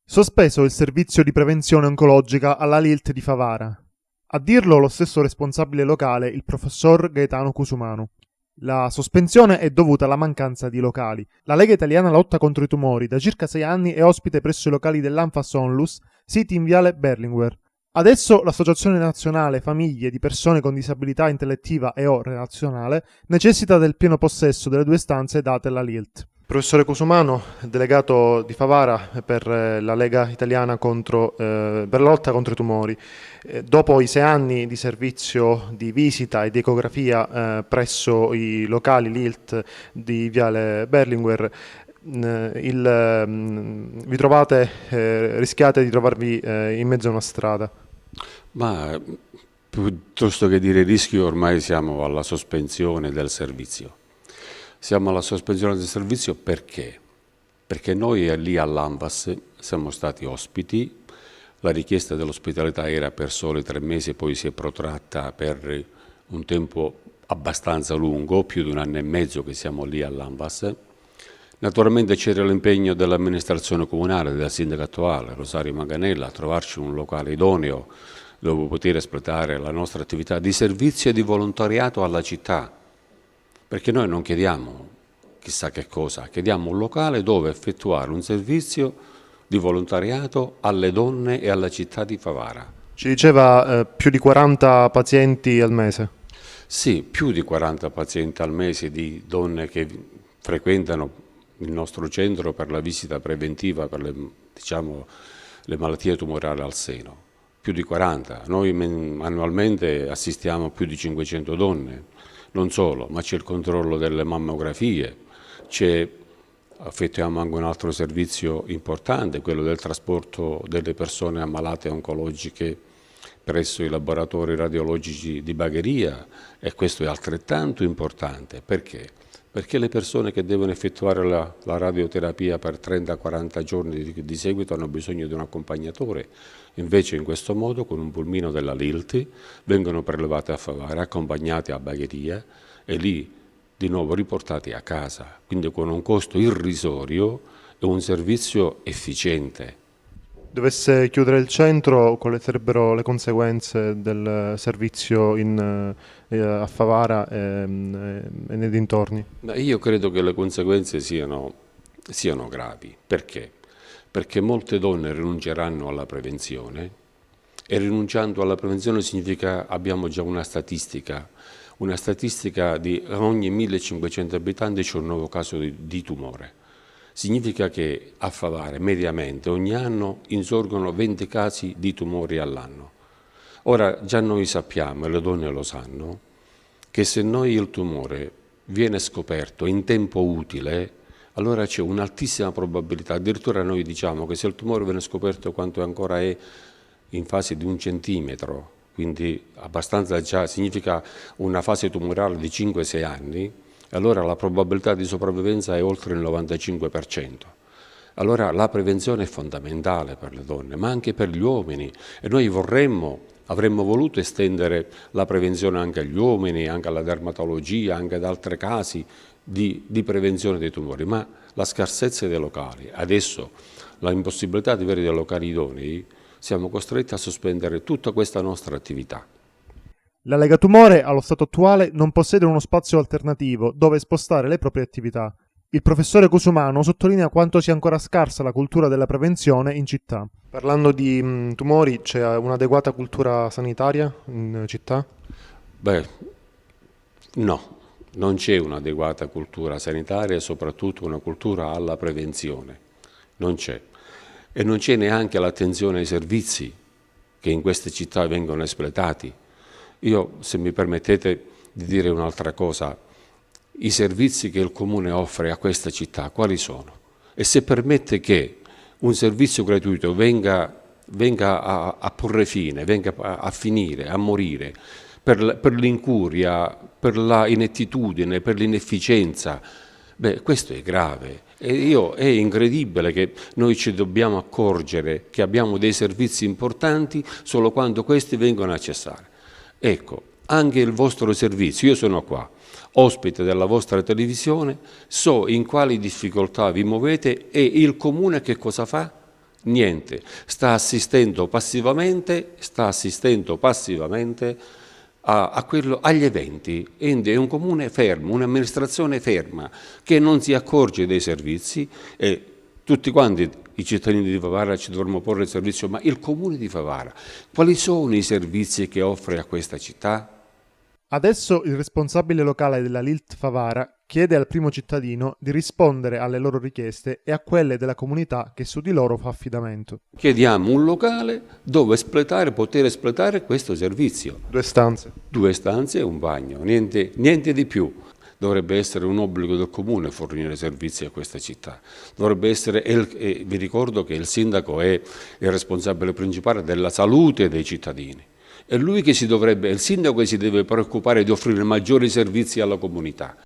Sospeso il servizio di prevenzione oncologica alla LILT di Favara. A dirlo lo stesso responsabile locale, il professor Gaetano Cusumano. La sospensione è dovuta alla mancanza di locali. La Lega Italiana Lotta contro i Tumori da circa 6 anni è ospite presso i locali dell'Anfas Onlus, siti in viale Berlinguer. Adesso l'Associazione Nazionale Famiglie di Persone con Disabilità Intellettiva e o Relazionale necessita del pieno possesso delle 2 stanze date alla LILT. Professore Cusumano, delegato di Favara per la Lega Italiana per la lotta contro i tumori. Dopo i 6 anni di servizio di visita e di ecografia presso i locali LILT di Viale Berlinguer, rischiate di trovarvi in mezzo a una strada. Ma piuttosto che dire rischio, ormai siamo alla sospensione del servizio. Siamo alla sospensione del servizio perché? Perché noi lì all'Anvas siamo stati ospiti, la richiesta dell'ospitalità era per soli 3 mesi, poi si è protratta per un tempo abbastanza lungo, più di 1 anno e mezzo che siamo lì all'Anvas. Naturalmente c'era l'impegno dell'amministrazione comunale, della sindaca attuale, Rosario Manganella, a trovarci un locale idoneo dove poter espletare la nostra attività di servizio e di volontariato alla città. Perché noi non chiediamo chissà che cosa, chiediamo un locale dove effettuare un servizio di volontariato alle donne e alla città di Favara. Ci diceva più di 40 pazienti al mese. Sì, più di 40 pazienti al mese di donne che frequentano il nostro centro per la visita preventiva per le malattie tumorali al seno. Più di 40. Noi annualmente assistiamo più di 500 donne. Non solo, ma c'è il controllo delle mammografie, effettuiamo anche un altro servizio importante, quello del trasporto delle persone ammalate oncologiche presso i laboratori radiologici di Bagheria, e questo è altrettanto importante. Perché? Perché le persone che devono effettuare la radioterapia per 30-40 giorni di seguito hanno bisogno di un accompagnatore. Invece in questo modo, con un pulmino della LILT, vengono prelevate a Favara, accompagnate a Bagheria e lì di nuovo riportati a casa. Quindi con un costo irrisorio e un servizio efficiente. Dovesse chiudere il centro, quali sarebbero le conseguenze del servizio a Favara e nei dintorni? Io credo che le conseguenze siano gravi. Perché? Perché molte donne rinunceranno alla prevenzione e rinunciando alla prevenzione significa abbiamo già una statistica di ogni 1500 abitanti c'è un nuovo caso di tumore. Significa che a Favara mediamente ogni anno insorgono 20 casi di tumori all'anno. Ora già noi sappiamo, e le donne lo sanno, che se noi il tumore viene scoperto in tempo utile, allora c'è un'altissima probabilità, addirittura noi diciamo che se il tumore viene scoperto quando ancora è in fase di 1 centimetro, quindi abbastanza già significa una fase tumorale di 5-6 anni, allora la probabilità di sopravvivenza è oltre il 95%. Allora la prevenzione è fondamentale per le donne, ma anche per gli uomini, e noi avremmo voluto estendere la prevenzione anche agli uomini, anche alla dermatologia, anche ad altri casi di prevenzione dei tumori, ma la scarsezza dei locali, adesso la impossibilità di avere dei locali idonei, siamo costretti a sospendere tutta questa nostra attività. La Lega Tumore, allo stato attuale, non possiede uno spazio alternativo dove spostare le proprie attività. Il professore Cusumano sottolinea quanto sia ancora scarsa la cultura della prevenzione in città. Parlando di tumori, c'è un'adeguata cultura sanitaria in città? No, non c'è un'adeguata cultura sanitaria e soprattutto una cultura alla prevenzione. Non c'è. E non c'è neanche l'attenzione ai servizi che in queste città vengono espletati. Io, se mi permettete di dire un'altra cosa, i servizi che il Comune offre a questa città, quali sono? E se permette che un servizio gratuito venga a porre fine, venga a finire, a morire, per l'incuria, per la inettitudine, per l'inefficienza, questo è grave. È incredibile che noi ci dobbiamo accorgere che abbiamo dei servizi importanti solo quando questi vengono a cessare. Ecco, anche il vostro servizio, io sono qua, ospite della vostra televisione, so in quali difficoltà vi muovete e il Comune che cosa fa? Niente, sta assistendo passivamente agli eventi. È un comune fermo, un'amministrazione ferma che non si accorge dei servizi e tutti quanti i cittadini di Favara ci dovremmo porre il servizio, ma il comune di Favara, quali sono i servizi che offre a questa città? Adesso il responsabile locale della Lilt Favara chiede al primo cittadino di rispondere alle loro richieste e a quelle della comunità che su di loro fa affidamento. Chiediamo un locale dove poter espletare questo servizio. 2 stanze. 2 stanze e un bagno, niente di più. Dovrebbe essere un obbligo del comune fornire servizi a questa città. Dovrebbe essere, vi ricordo che il sindaco è il responsabile principale della salute dei cittadini. È il sindaco che si deve preoccupare di offrire maggiori servizi alla comunità.